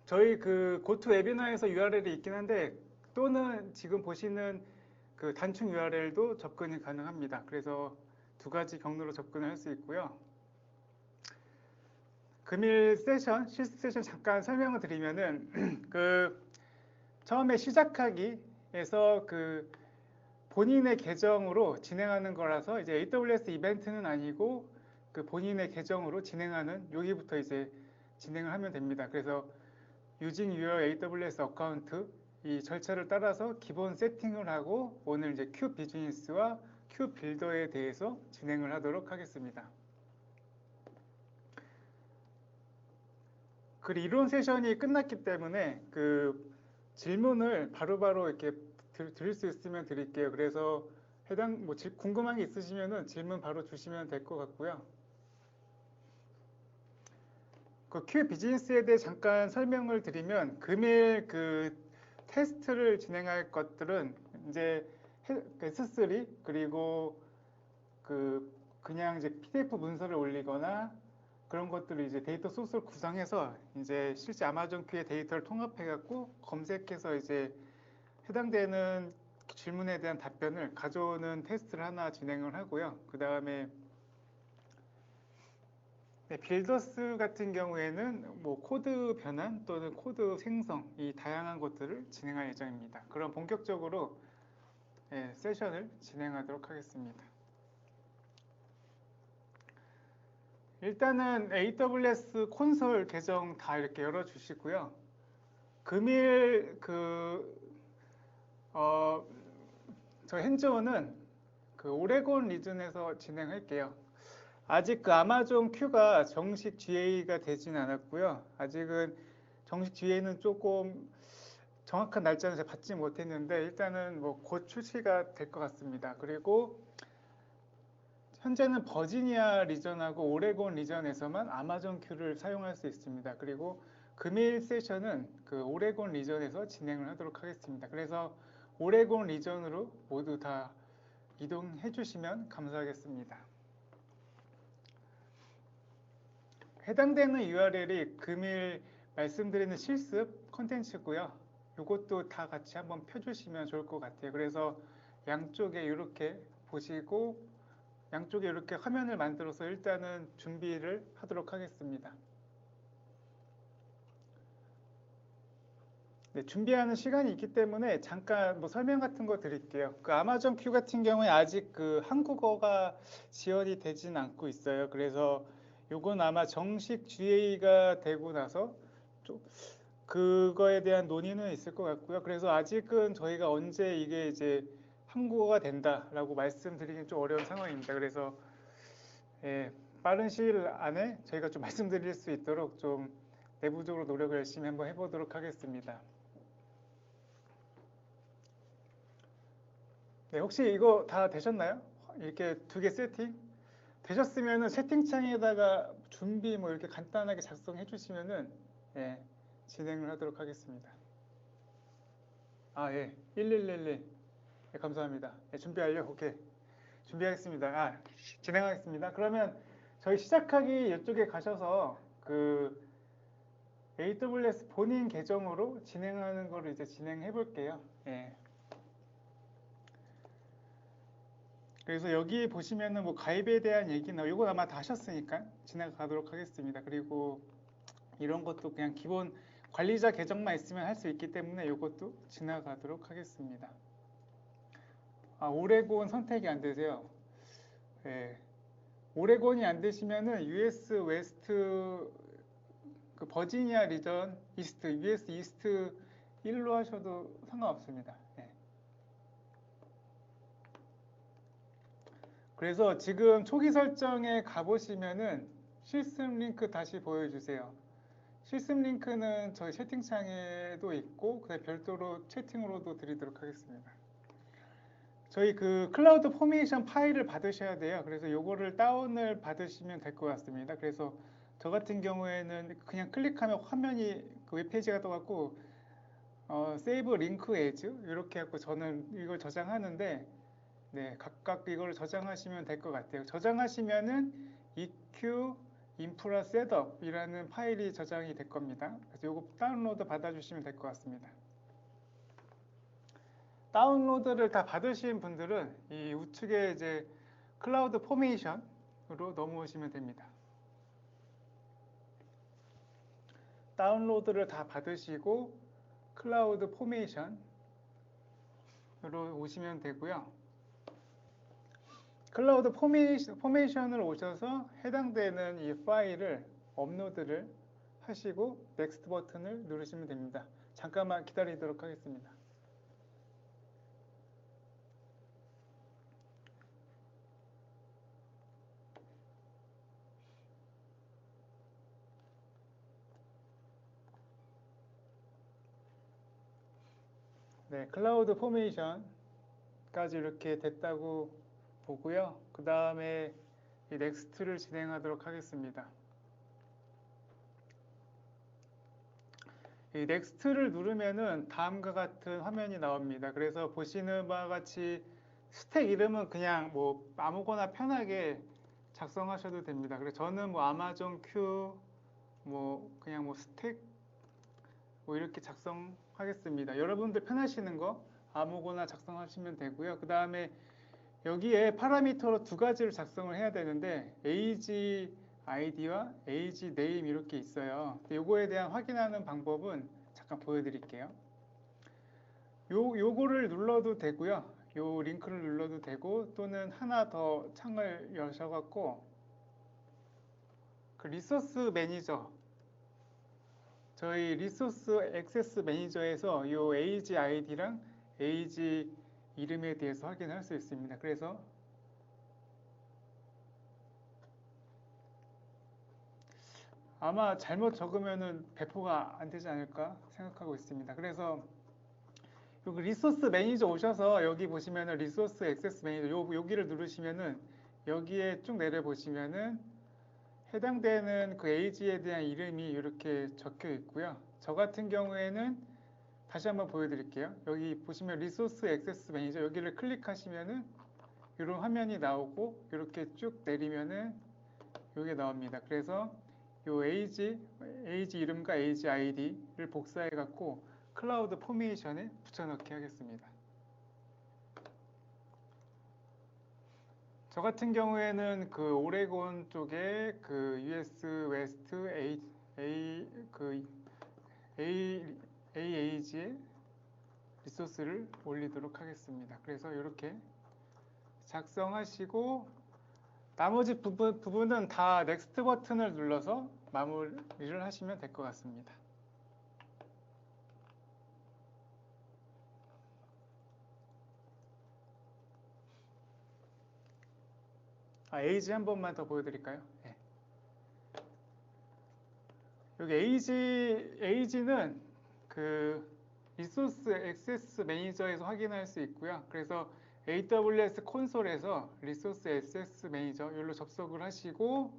저희 그 고투 웨비너에서 URL이 있긴 한데 또는 지금 보시는 그 단축 URL도 접근이 가능합니다. 그래서 두 가지 경로로 접근을 할 수 있고요. 금일 세션, 실습 세션 잠깐 설명을 드리면은 그 처음에 시작하기에서 그 본인의 계정으로 진행하는 거라서 이제 AWS 이벤트는 아니고 그 본인의 계정으로 진행하는 여기부터 이제 진행을 하면 됩니다. 그래서 using your AWS account 이 절차를 따라서 기본 세팅을 하고 오늘 이제 큐 비즈니스와 큐 빌더에 대해서 진행을 하도록 하겠습니다. 그 이론 세션이 끝났기 때문에 그 질문을 바로바로 이렇게 드릴 수 있으면 드릴게요. 그래서 해당 뭐 궁금한 게 있으시면은 질문 바로 주시면 될 것 같고요. 그 큐 비즈니스에 대해 잠깐 설명을 드리면 금일 그 테스트를 진행할 것들은 이제 S3 그리고 그냥 이제 PDF 문서를 올리거나 그런 것들을 이제 데이터 소스를 구성해서 이제 실제 아마존 큐의 데이터를 통합해 갖고 검색해서 이제 해당되는 질문에 대한 답변을 가져오는 테스트를 하나 진행을 하고요. 그 다음에 빌더스 같은 경우에는 뭐 코드 변환 또는 코드 생성 이 다양한 것들을 진행할 예정입니다. 그럼 본격적으로 세션을 진행하도록 하겠습니다. 일단은 AWS 콘솔 계정 다 이렇게 열어주시고요. 금일 저 핸즈온은 그 오레곤 리전에서 진행할게요. 아직 그 아마존 큐가 정식 GA가 되진 않았고요. 아직은 정식 GA는 조금 정확한 날짜는 제가 받지 못했는데 일단은 뭐 곧 출시가 될 것 같습니다. 그리고 현재는 버지니아 리전하고 오레곤 리전에서만 아마존 큐를 사용할 수 있습니다. 그리고 금일 세션은 그 오레곤 리전에서 진행을 하도록 하겠습니다. 그래서 오레곤 리전으로 모두 다 이동해 주시면 감사하겠습니다. 해당되는 URL이 금일 말씀드리는 실습 컨텐츠고요. 이것도 다 같이 한번 펴주시면 좋을 것 같아요. 그래서 양쪽에 이렇게 보시고 양쪽에 이렇게 화면을 만들어서 일단은 준비를 하도록 하겠습니다. 네, 준비하는 시간이 있기 때문에 잠깐 뭐 설명 같은 거 드릴게요. 그 아마존 큐 같은 경우에 아직 그 한국어가 지원이 되진 않고 있어요. 그래서 요건 아마 정식 GA가 되고 나서 좀 그거에 대한 논의는 있을 것 같고요. 그래서 아직은 저희가 언제 이게 이제 한국어가 된다라고 말씀드리긴 좀 어려운 상황입니다. 그래서 빠른 시일 안에 저희가 좀 말씀드릴 수 있도록 좀 내부적으로 노력을 열심히 한번 해보도록 하겠습니다. 네, 혹시 이거 다 되셨나요? 이렇게 두 개 세팅? 되셨으면은 채팅창에다가 준비 뭐 이렇게 간단하게 작성해 주시면은 진행을 하도록 하겠습니다. 아, 예. 1111. 예, 감사합니다. 예, 준비 완료. 오케이. 준비하겠습니다. 진행하겠습니다. 그러면 저희 시작하기 이쪽에 가셔서 그 AWS 본인 계정으로 진행하는 거를 이제 진행해 볼게요. 예. 그래서 여기 보시면은 뭐 가입에 대한 얘기나 이건 아마 다 하셨으니까 지나가도록 하겠습니다. 그리고 이런 것도 그냥 기본 관리자 계정만 있으면 할 수 있기 때문에 이것도 지나가도록 하겠습니다. 오레곤 선택이 안 되세요. 예. 오레곤이 안 되시면은 US 웨스트 그 버지니아 리전 이스트 US 이스트 1로 하셔도 상관없습니다. 예. 그래서 지금 초기 설정에 가보시면은 실습 링크 다시 보여주세요. 실습 링크는 저희 채팅창에도 있고 그다음에 별도로 채팅으로도 드리도록 하겠습니다. 저희 그 클라우드 포메이션 파일을 받으셔야 돼요. 그래서 요거를 다운을 받으시면 될 것 같습니다. 그래서 저 같은 경우에는 그냥 클릭하면 화면이 그 웹페이지가 떠갖고 세이브 링크 에즈 이렇게 해갖고 저는 이걸 저장하는데 각각 이걸 저장하시면 될 것 같아요. 저장하시면은 EQ 인프라 셋업이라는 파일이 저장이 될 겁니다. 그래서 요거 다운로드 받아주시면 될 것 같습니다. 다운로드를 다 받으신 분들은 이 우측에 이제 클라우드 포메이션으로 넘어오시면 됩니다. 다운로드를 다 받으시고 클라우드 포메이션으로 오시면 되고요. 클라우드 포메이션을 오셔서 해당되는 이 파일을 업로드를 하시고 넥스트 버튼을 누르시면 됩니다. 잠깐만 기다리도록 하겠습니다. 네, 클라우드 포메이션까지 이렇게 됐다고 보고요. 그 다음에 이 넥스트를 진행하도록 하겠습니다. 이 넥스트를 누르면은 다음과 같은 화면이 나옵니다. 그래서 보시는 바와 같이 스택 이름은 그냥 뭐 아무거나 편하게 작성하셔도 됩니다. 그래서 저는 뭐 아마존 큐 뭐 그냥 뭐 스택 뭐 이렇게 작성하겠습니다. 여러분들 편하시는 거 아무거나 작성하시면 되고요. 그 다음에 여기에 파라미터로 두 가지를 작성을 해야 되는데 age id와 age name 이렇게 있어요. 요거에 대한 확인하는 방법은 잠깐 보여드릴게요. 요거를 눌러도 되고요. 요 링크를 눌러도 되고 또는 하나 더 창을 여셔갖고 그 리소스 매니저 저희 리소스 액세스 매니저에서 요 age id랑 age 이름에 대해서 확인할 수 있습니다. 그래서 아마 잘못 적으면은 배포가 안 되지 않을까 생각하고 있습니다. 그래서 여기 리소스 매니저 오셔서 여기 보시면은 리소스 액세스 매니저 여기를 누르시면은 여기에 쭉 내려 보시면은 해당되는 그 age에 대한 이름이 이렇게 적혀 있고요. 저 같은 경우에는 다시 한번 보여드릴게요. 여기 보시면 리소스 액세스 매니저 여기를 클릭하시면은 이런 화면이 나오고 이렇게 쭉 내리면은 이게 나옵니다. 그래서 요 age 이름과 age id를 복사해 갖고 클라우드 포메이션에 붙여넣기 하겠습니다. 저 같은 경우에는 그 오레곤 쪽에 그 US 웨스트 AAG의 리소스를 올리도록 하겠습니다. 그래서 이렇게 작성하시고 나머지 부분은 다 넥스트 버튼을 눌러서 마무리를 하시면 될 것 같습니다. 에이지 한 번만 더 보여드릴까요? 네. 여기 에이지는 그 리소스 액세스 매니저에서 확인할 수 있고요. 그래서 AWS 콘솔에서 리소스 액세스 매니저 여기로 접속을 하시고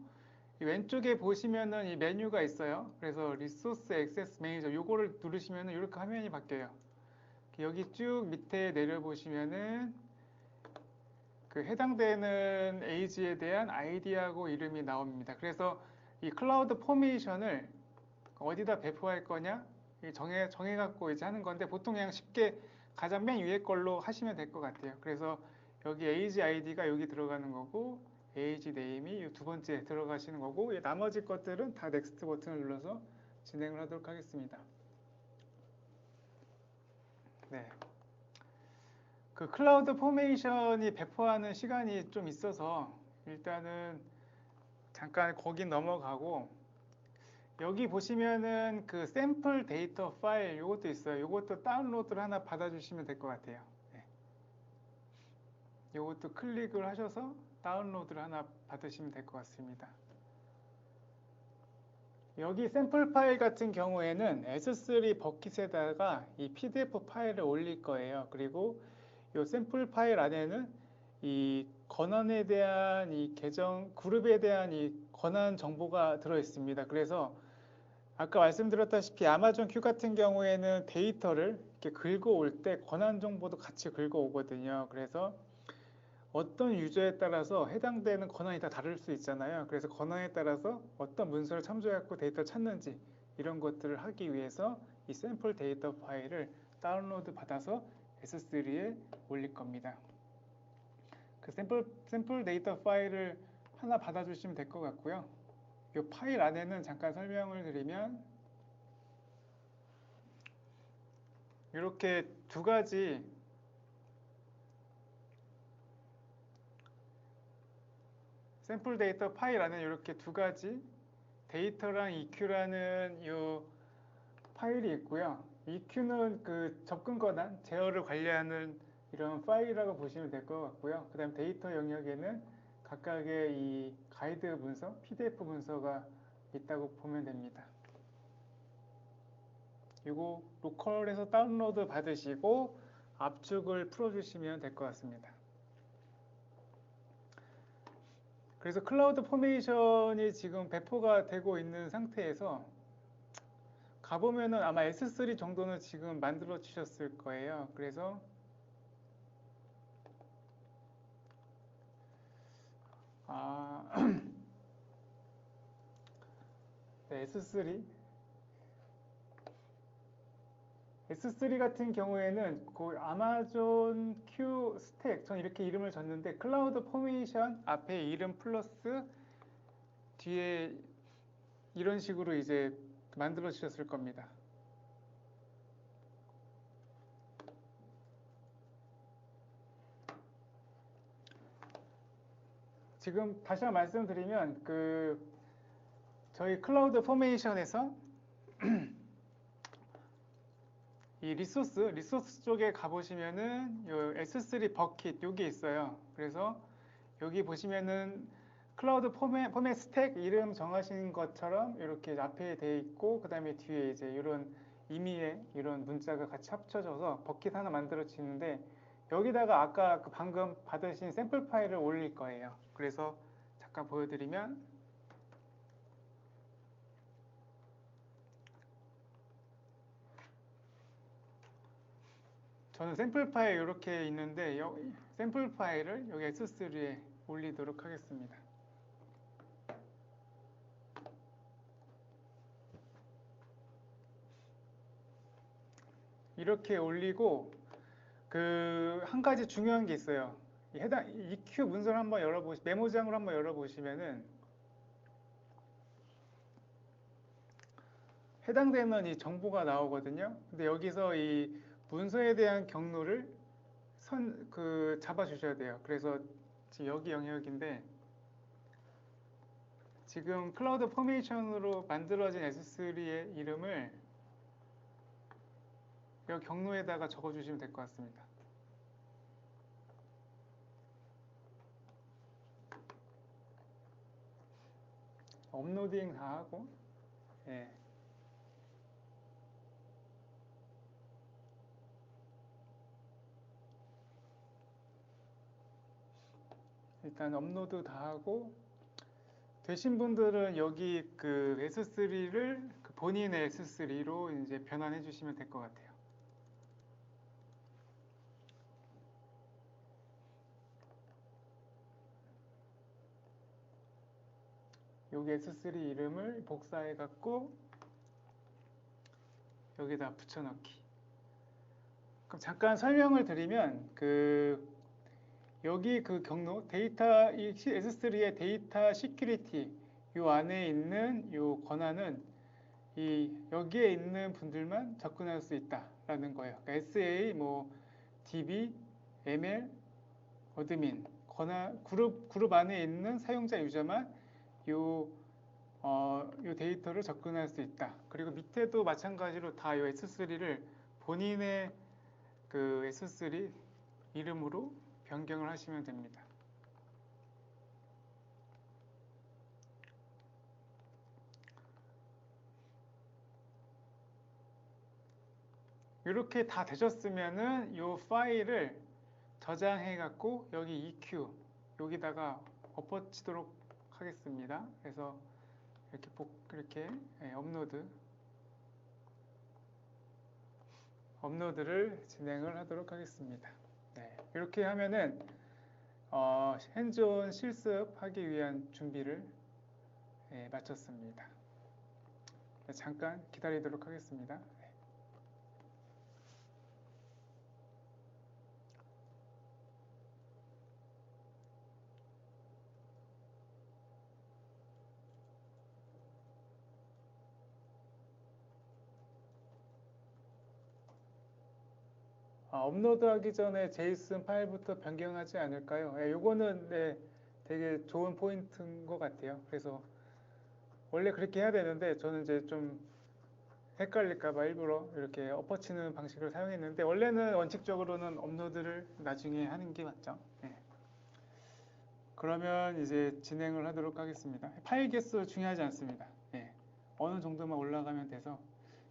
이 왼쪽에 보시면은 이 메뉴가 있어요. 그래서 리소스 액세스 매니저 요거를 누르시면은 이렇게 화면이 바뀌어요. 여기 쭉 밑에 내려 보시면은 그 해당되는 에이지에 대한 아이디하고 이름이 나옵니다. 그래서 이 클라우드 포메이션을 어디다 배포할 거냐 정해갖고 이제 하는 건데 보통 그냥 쉽게 가장 맨 위에 걸로 하시면 될 것 같아요. 그래서 여기 에이지 아이디가 여기 들어가는 거고 에이지 네임이 두 번째 들어가시는 거고 나머지 것들은 다 넥스트 버튼을 눌러서 진행을 하도록 하겠습니다. 네. 그 클라우드 포메이션이 배포하는 시간이 좀 있어서 일단은 잠깐 거긴 넘어가고 여기 보시면은 그 샘플 데이터 파일 이것도 있어요. 이것도 다운로드를 하나 받아주시면 될 것 같아요. 네. 이것도 클릭을 하셔서 다운로드를 하나 받으시면 될 것 같습니다. 여기 샘플 파일 같은 경우에는 S3 버킷에다가 이 PDF 파일을 올릴 거예요. 그리고 이 샘플 파일 안에는 이 권한에 대한 이 계정 그룹에 대한 이 권한 정보가 들어 있습니다. 그래서 아까 말씀드렸다시피 아마존 큐 같은 경우에는 데이터를 이렇게 긁어올 때 권한 정보도 같이 긁어오거든요. 그래서 어떤 유저에 따라서 해당되는 권한이 다 다를 수 있잖아요. 그래서 권한에 따라서 어떤 문서를 참조해갖고 데이터를 찾는지 이런 것들을 하기 위해서 이 샘플 데이터 파일을 다운로드 받아서 S3에 올릴 겁니다. 그 샘플 데이터 파일을 하나 받아주시면 될 것 같고요. 이 파일 안에는 잠깐 설명을 드리면 이렇게 두 가지 샘플 데이터 파일 안에 이렇게 두 가지 데이터랑 EQ라는 이 파일이 있고요. EQ는 그 접근 권한, 제어를 관리하는 이런 파일이라고 보시면 될 것 같고요. 그 다음 데이터 영역에는 각각의 이 가이드 문서, PDF 문서가 있다고 보면 됩니다. 이거 로컬에서 다운로드 받으시고 압축을 풀어주시면 될 것 같습니다. 그래서 클라우드 포메이션이 지금 배포가 되고 있는 상태에서 가보면은 아마 S3 정도는 지금 만들어 주셨을 거예요. 그래서 네, S3 같은 경우에는 그 아마존 Q 스택, 전 이렇게 이름을 줬는데 클라우드 포메이션 앞에 이름 플러스 뒤에 이런 식으로 이제 만들어 주셨을 겁니다. 지금 다시 한번 말씀드리면 저희 클라우드 포메이션에서 이 리소스 쪽에 가보시면은 요 S3 버킷 여기 있어요. 그래서 여기 보시면은 클라우드 포맷 스택 이름 정하신 것처럼 이렇게 앞에 돼 있고 그 다음에 뒤에 이제 이런 임의의 이런 문자가 같이 합쳐져서 버킷 하나 만들어지는데 여기다가 아까 그 방금 받으신 샘플 파일을 올릴 거예요. 그래서 잠깐 보여드리면 저는 샘플 파일 이렇게 있는데 샘플 파일을 여기 S3에 올리도록 하겠습니다. 이렇게 올리고 한 가지 중요한 게 있어요. 해당 EQ 문서를 한번 메모장으로 한번 열어보시면은 해당되는 이 정보가 나오거든요. 근데 여기서 이 문서에 대한 경로를 잡아 주셔야 돼요. 그래서 지금 여기 영역인데 지금 클라우드 포메이션으로 만들어진 S3의 이름을 여기 경로에다가 적어 주시면 될 것 같습니다. 업로딩 다 하고 예. 일단 업로드 다 하고 되신 분들은 여기 그 S3를 본인의 S3로 이제 변환해 주시면 될 것 같아요. 여기 S3 이름을 복사해 갖고 여기다 붙여넣기. 그럼 잠깐 설명을 드리면 여기 그 경로 데이터 이 S3의 데이터 시큐리티 요 안에 있는 요 권한은 여기에 있는 분들만 접근할 수 있다라는 거예요. 그러니까 SA DB, ML, 어드민 그룹 안에 있는 사용자 유저만 요 데이터를 접근할 수 있다. 그리고 밑에도 마찬가지로 다 요 S3를 본인의 그 S3 이름으로 변경을 하시면 됩니다. 이렇게 다 되셨으면은 이 파일을 저장해 갖고 여기 EQ 여기다가 엎어치도록 하겠습니다. 그래서 이렇게 업로드를 진행을 하도록 하겠습니다. 네, 이렇게 하면은 핸즈온 실습하기 위한 준비를 마쳤습니다. 네, 잠깐 기다리도록 하겠습니다. 업로드하기 전에 제이슨 파일부터 변경하지 않을까요? 요거는 네, 되게 좋은 포인트인 것 같아요. 그래서 원래 그렇게 해야 되는데 저는 이제 좀 헷갈릴까봐 일부러 이렇게 엎어치는 방식을 사용했는데 원래는 원칙적으로는 업로드를 나중에 하는 게 맞죠. 네. 그러면 이제 진행을 하도록 하겠습니다. 파일 개수 중요하지 않습니다. 네. 어느 정도만 올라가면 돼서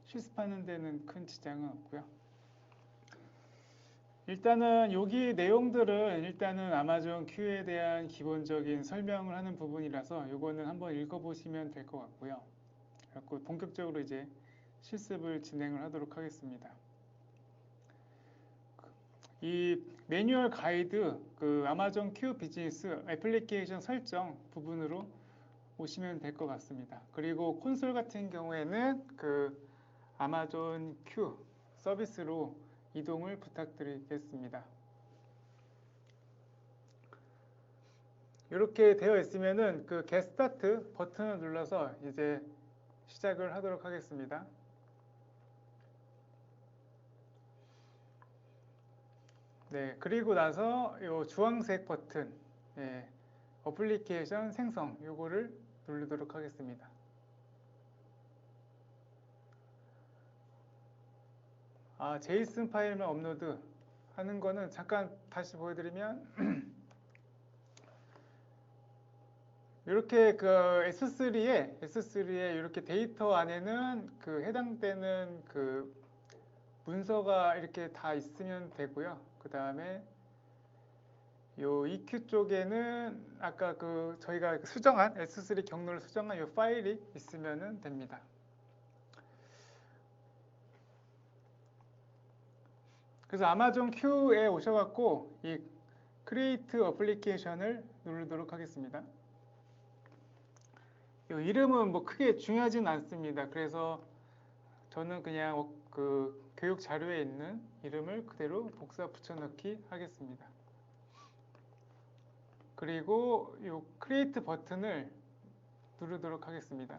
실습하는 데는 큰 지장은 없고요. 일단은 여기 내용들은 일단은 아마존 Q에 대한 기본적인 설명을 하는 부분이라서 요거는 한번 읽어보시면 될 것 같고요. 그래서 본격적으로 이제 실습을 진행을 하도록 하겠습니다. 이 매뉴얼 가이드 그 아마존 Q 비즈니스 애플리케이션 설정 부분으로 오시면 될 것 같습니다. 그리고 콘솔 같은 경우에는 그 아마존 Q 서비스로 이동을 부탁드리겠습니다. 이렇게 되어 있으면은 그 Get Start 버튼을 눌러서 이제 시작을 하도록 하겠습니다. 네, 그리고 나서 이 주황색 버튼, 어플리케이션 생성 요거를 누르도록 하겠습니다. 제이슨 파일만 업로드 하는 거는 잠깐 다시 보여드리면 이렇게 그 S3에 이렇게 데이터 안에는 그 해당되는 그 문서가 이렇게 다 있으면 되고요. 그 다음에 요 EQ 쪽에는 아까 그 저희가 수정한 S3 경로를 수정한 요 파일이 있으면 됩니다. 그래서 아마존 Q에 오셔갖고 이 크리에이트 어플리케이션을 누르도록 하겠습니다. 이 이름은 뭐 크게 중요하진 않습니다. 그래서 저는 그냥 그 교육 자료에 있는 이름을 그대로 복사 붙여넣기 하겠습니다. 그리고 이 크리에이트 버튼을 누르도록 하겠습니다.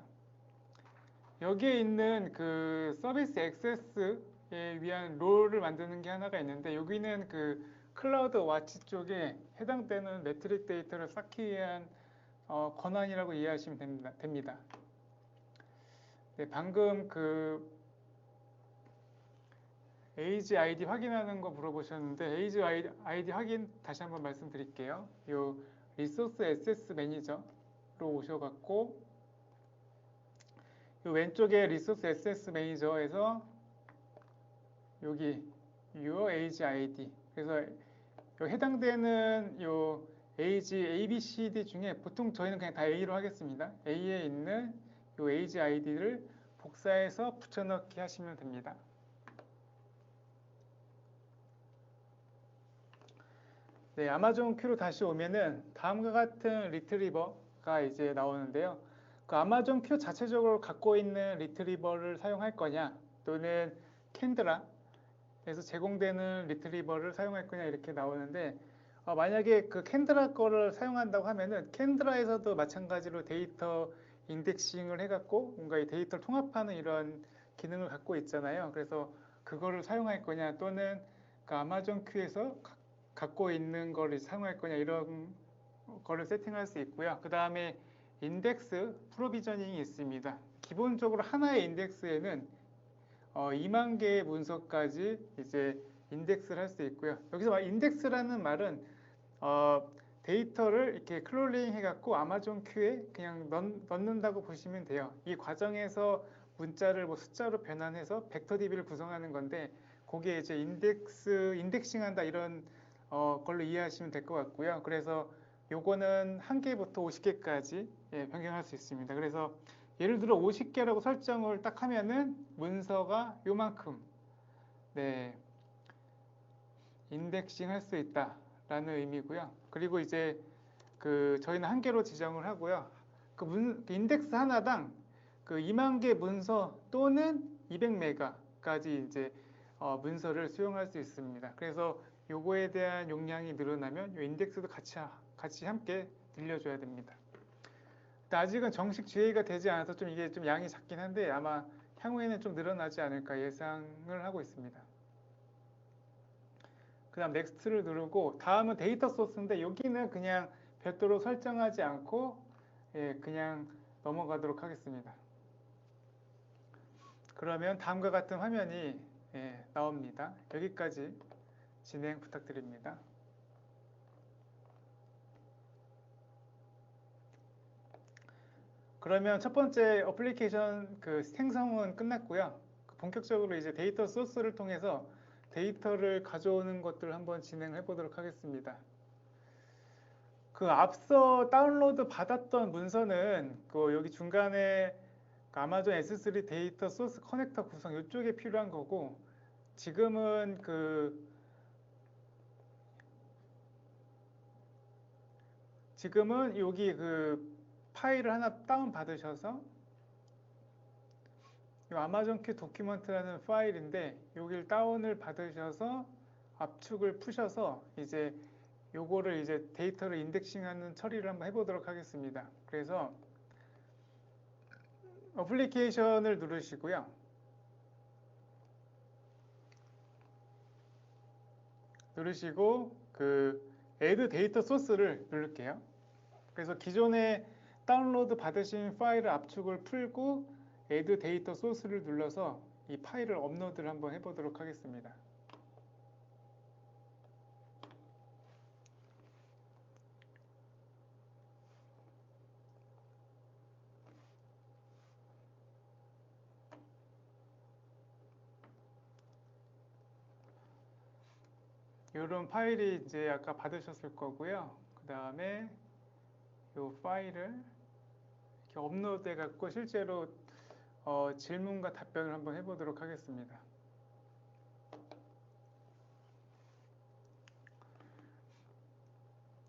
여기에 있는 그 서비스 액세스에 위한 롤을 만드는 게 하나가 있는데 여기는 그 클라우드 와치 쪽에 해당되는 매트릭 데이터를 쌓기 위한 권한이라고 이해하시면 됩니다. 네, 방금 그 에이지 아이디 확인하는 거 물어보셨는데 에이지 아이디 확인 다시 한번 말씀드릴게요. 요 리소스 액세스 매니저로 오셔갖고 요 왼쪽에 리소스 액세스 매니저에서 여기 your age ID 그래서 요 해당되는 요 age A, B, C, D 중에 보통 저희는 그냥 다 A로 하겠습니다. A에 있는 요 age ID를 복사해서 붙여넣기 하시면 됩니다. 네, 아마존 Q로 다시 오면은 다음과 같은 리트리버가 이제 나오는데요. 그 아마존 Q 자체적으로 갖고 있는 리트리버를 사용할 거냐 또는 캔드라에서 제공되는 리트리버를 사용할 거냐 이렇게 나오는데 만약에 그 캔드라 거를 사용한다고 하면은 캔드라에서도 마찬가지로 데이터 인덱싱을 해갖고 뭔가 이 데이터를 통합하는 이런 기능을 갖고 있잖아요. 그래서 그거를 사용할 거냐 또는 그 아마존 Q에서 갖고 있는 거를 사용할 거냐 이런 거를 세팅할 수 있고요. 그 다음에 인덱스 프로비저닝이 있습니다. 기본적으로 하나의 인덱스에는 2만 개의 문서까지 이제 인덱스를 할 수 있고요. 여기서 인덱스라는 말은 데이터를 이렇게 클롤링 해갖고 아마존 Q에 그냥 넣는다고 보시면 돼요. 이 과정에서 문자를 뭐 숫자로 변환해서 벡터 DB를 구성하는 건데 그게 이제 인덱싱한다 이런 걸로 이해하시면 될 것 같고요. 그래서 요거는 1개부터 50개까지 변경할 수 있습니다. 그래서 예를 들어 50개라고 설정을 딱 하면은 문서가 요만큼 인덱싱 할 수 있다. 라는 의미고요. 그리고 이제 저희는 한 개로 지정을 하고요. 그 인덱스 하나당 그 2만 개 문서 또는 200메가까지 이제 문서를 수용할 수 있습니다. 그래서 요거에 대한 용량이 늘어나면 이 인덱스도 같이 함께 늘려줘야 됩니다. 아직은 정식 GA가 되지 않아서 좀 이게 좀 양이 작긴 한데 아마 향후에는 좀 늘어나지 않을까 예상을 하고 있습니다. 그 다음 넥스트를 누르고 다음은 데이터 소스인데 여기는 그냥 별도로 설정하지 않고 그냥 넘어가도록 하겠습니다. 그러면 다음과 같은 화면이 나옵니다. 여기까지 진행 부탁드립니다. 그러면 첫 번째 어플리케이션 생성은 끝났고요. 본격적으로 이제 데이터 소스를 통해서 데이터를 가져오는 것들을 한번 진행해 보도록 하겠습니다. 앞서 다운로드 받았던 문서는 여기 중간에 아마존 S3 데이터 소스 커넥터 구성 이쪽에 필요한 거고 지금은 여기 파일을 하나 다운 받으셔서 이 아마존 큐 도큐먼트라는 파일인데 여기를 다운을 받으셔서 압축을 푸셔서 이제 요거를 이제 데이터를 인덱싱하는 처리를 한번 해보도록 하겠습니다. 그래서 어플리케이션을 누르시고요. 누르시고 add 데이터 소스를 누를게요. 그래서 기존에 다운로드 받으신 파일을 압축을 풀고 add 데이터 소스를 눌러서 이 파일을 업로드를 한번 해보도록 하겠습니다. 이런 파일이 이제 아까 받으셨을 거고요. 그 다음에 이 파일을 이렇게 업로드 해갖고 실제로 질문과 답변을 한번 해보도록 하겠습니다.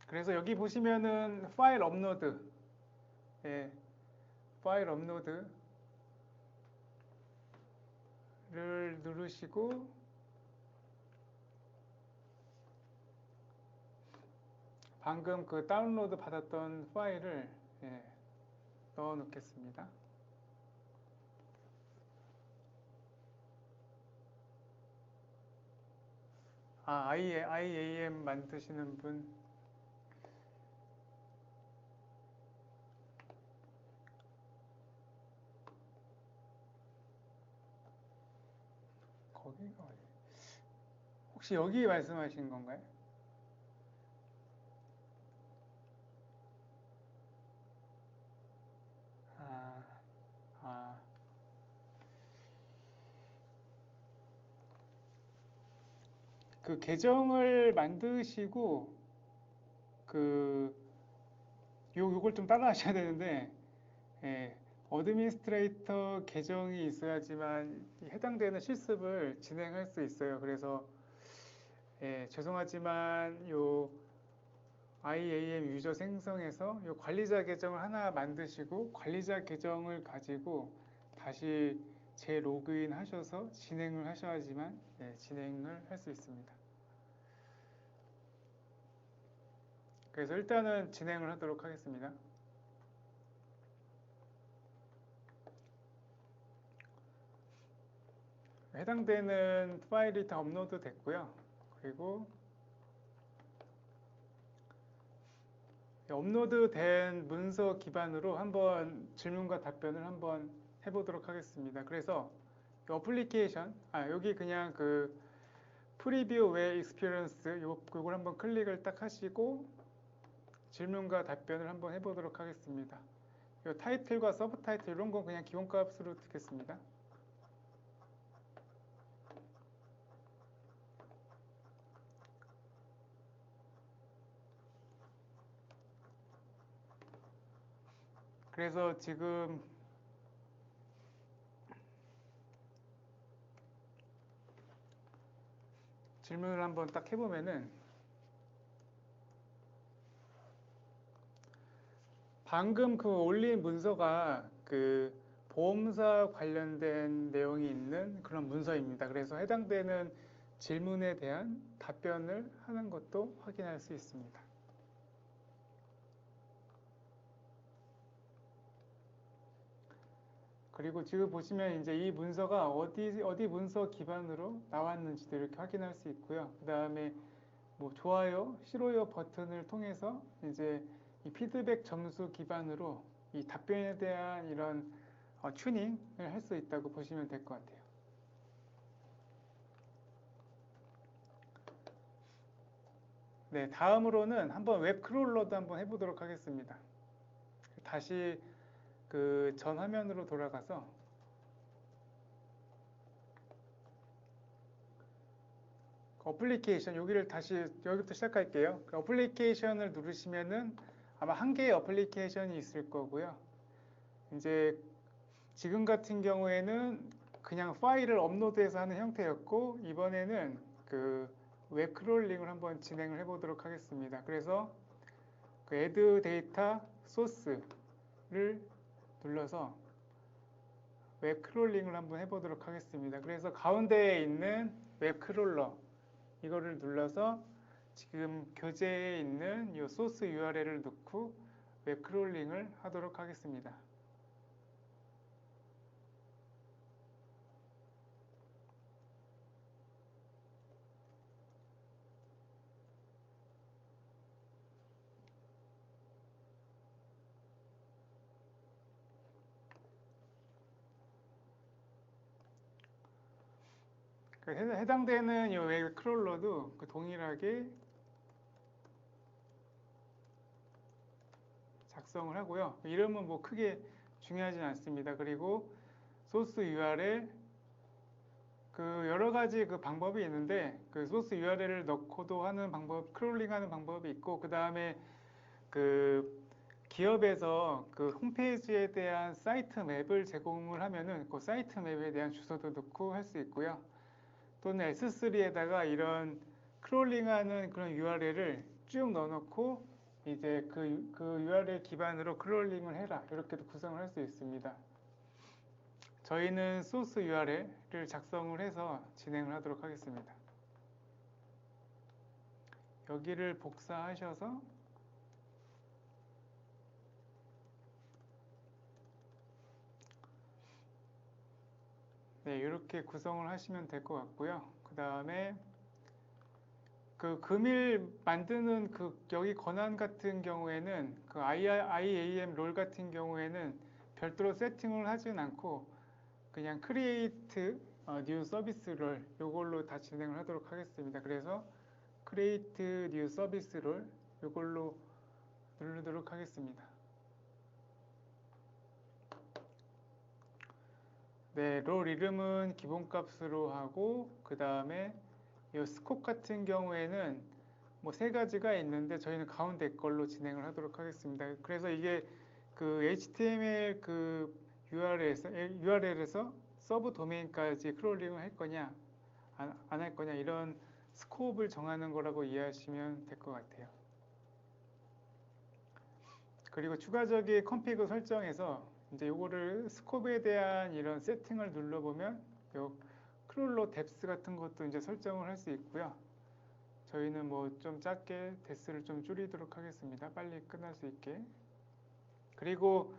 그래서 여기 보시면은 파일 업로드, 파일 업로드를 누르시고 방금 다운로드 받았던 파일을 넣어 놓겠습니다. IAM 만드시는 분 거기가 어디? 혹시 여기 말씀하신 건가요? 계정을 만드시고 요걸 좀 따라 하셔야 되는데 어드미니스트레이터 계정이 있어야지만 해당되는 실습을 진행할 수 있어요. 그래서 죄송하지만 요 IAM 유저 생성해서 요 관리자 계정을 하나 만드시고 관리자 계정을 가지고 다시 재로그인 하셔서 진행을 하셔야지만 진행을 할 수 있습니다. 그래서 일단은 진행을 하도록 하겠습니다. 해당되는 파일이 다 업로드 됐고요. 그리고 업로드된 문서 기반으로 한번 질문과 답변을 한번 해보도록 하겠습니다. 그래서 어플리케이션, 여기 그냥 프리뷰 웨 익스피리언스 요걸 한번 클릭을 딱 하시고 질문과 답변을 한번 해보도록 하겠습니다. 요 타이틀과 서브 타이틀 이런 건 그냥 기본값으로 두겠습니다. 그래서 지금 질문을 한번 딱 해보면은 방금 그 올린 문서가 그 보험사 관련된 내용이 있는 그런 문서입니다. 그래서 해당되는 질문에 대한 답변을 하는 것도 확인할 수 있습니다. 그리고 지금 보시면 이제 이 문서가 어디 문서 기반으로 나왔는지도 이렇게 확인할 수 있고요. 그 다음에 뭐 좋아요, 싫어요 버튼을 통해서 이제 이 피드백 점수 기반으로 이 답변에 대한 이런 튜닝을 할 수 있다고 보시면 될 것 같아요. 네, 다음으로는 한번 웹 크롤러도 한번 해보도록 하겠습니다. 다시 그 전 화면으로 돌아가서 어플리케이션 여기를 다시 여기부터 시작할게요. 그 어플리케이션을 누르시면은 아마 한 개의 어플리케이션이 있을 거고요. 이제 지금 같은 경우에는 그냥 파일을 업로드해서 하는 형태였고 이번에는 그 웹 크롤링을 한번 진행을 해보도록 하겠습니다. 그래서 그 add data source를 눌러서 웹 크롤링을 한번 해보도록 하겠습니다. 그래서 가운데에 있는 웹 크롤러 이거를 눌러서 지금 교재에 있는 이 소스 URL을 넣고 웹 크롤링을 하도록 하겠습니다. 해당되는 이 웹 크롤러도 그 동일하게 작성을 하고요. 이름은 뭐 크게 중요하진 않습니다. 그리고 소스 URL 그 여러 가지 그 방법이 있는데 그 소스 URL을 넣고도 하는 방법, 크롤링하는 방법이 있고 그 다음에 그 기업에서 그 홈페이지에 대한 사이트 맵을 제공을 하면은 그 사이트 맵에 대한 주소도 넣고 할 수 있고요. 또는 S3에다가 이런 크롤링하는 그런 URL을 쭉 넣어놓고 이제 그 URL 기반으로 크롤링을 해라 이렇게도 구성을 할 수 있습니다. 저희는 소스 URL을 작성을 해서 진행을 하도록 하겠습니다. 여기를 복사하셔서 네, 이렇게 구성을 하시면 될 것 같고요. 그 다음에 그 금일 만드는 그 여기 권한 같은 경우에는 그 IAM 롤 같은 경우에는 별도로 세팅을 하진 않고 그냥 create new service 롤 이걸로 다 진행을 하도록 하겠습니다. 그래서 create new service 롤 이걸로 누르도록 하겠습니다. 네, 롤 이름은 기본값으로 하고 그 다음에 이 스콥 같은 경우에는 뭐 세 가지가 있는데 저희는 가운데 걸로 진행을 하도록 하겠습니다. 그래서 이게 그 HTML 그 URL에서 서브 도메인까지 크롤링을 할 거냐 안 할 거냐 이런 스코프를 정하는 거라고 이해하시면 될 것 같아요. 그리고 추가적인 컴피그 설정에서 이제 요거를 스코프에 대한 이런 세팅을 눌러보면 요 크롤러 뎁스 같은 것도 이제 설정을 할 수 있고요. 저희는 뭐 좀 작게 뎁스를 좀 줄이도록 하겠습니다. 빨리 끝날 수 있게. 그리고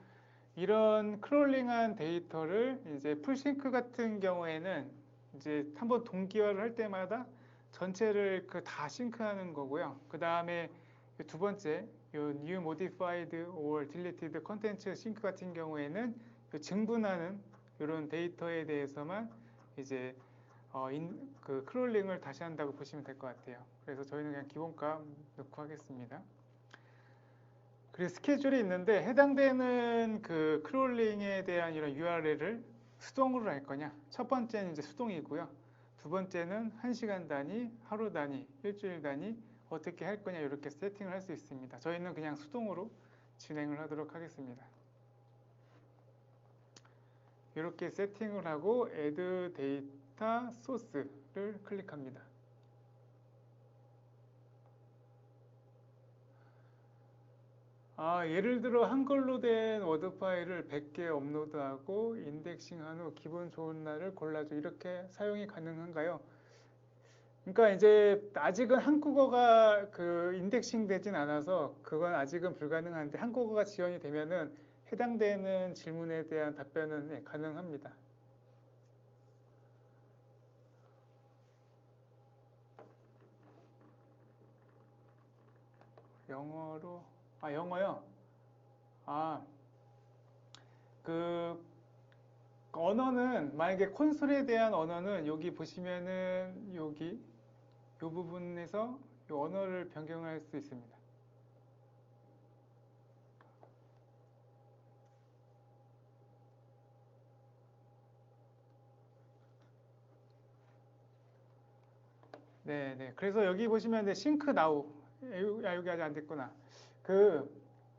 이런 크롤링한 데이터를 이제 풀싱크 같은 경우에는 이제 한번 동기화를 할 때마다 전체를 그 다 싱크하는 거고요. 그 다음에 두 번째, 요 new modified or deleted content sync 같은 경우에는 증분하는 이런 데이터에 대해서만 이제 그 크롤링을 다시 한다고 보시면 될 것 같아요. 그래서 저희는 그냥 기본값 넣고 하겠습니다. 그리고 스케줄이 있는데 해당되는 그 크롤링에 대한 이런 URL을 수동으로 할 거냐? 첫 번째는 이제 수동이고요. 두 번째는 1시간 단위, 하루 단위, 일주일 단위 어떻게 할 거냐 이렇게 세팅을 할 수 있습니다. 저희는 그냥 수동으로 진행을 하도록 하겠습니다. 이렇게 세팅을 하고 Add Data Source를 클릭합니다. 예를 들어 한글로 된 워드 파일을 100개 업로드하고 인덱싱한 후 기분 좋은 날을 골라줘. 이렇게 사용이 가능한가요? 그러니까 이제 아직은 한국어가 그 인덱싱 되진 않아서 그건 아직은 불가능한데 한국어가 지원이 되면은 해당되는 질문에 대한 답변은 네, 가능합니다. 영어로, 영어요? 아, 그 언어는 만약에 콘솔에 대한 언어는 여기 보시면은 여기 이 부분에서 이 언어를 변경할 수 있습니다. 네, 네. 그래서 여기 보시면 싱크 나우. 여기 아직 안 됐구나. 그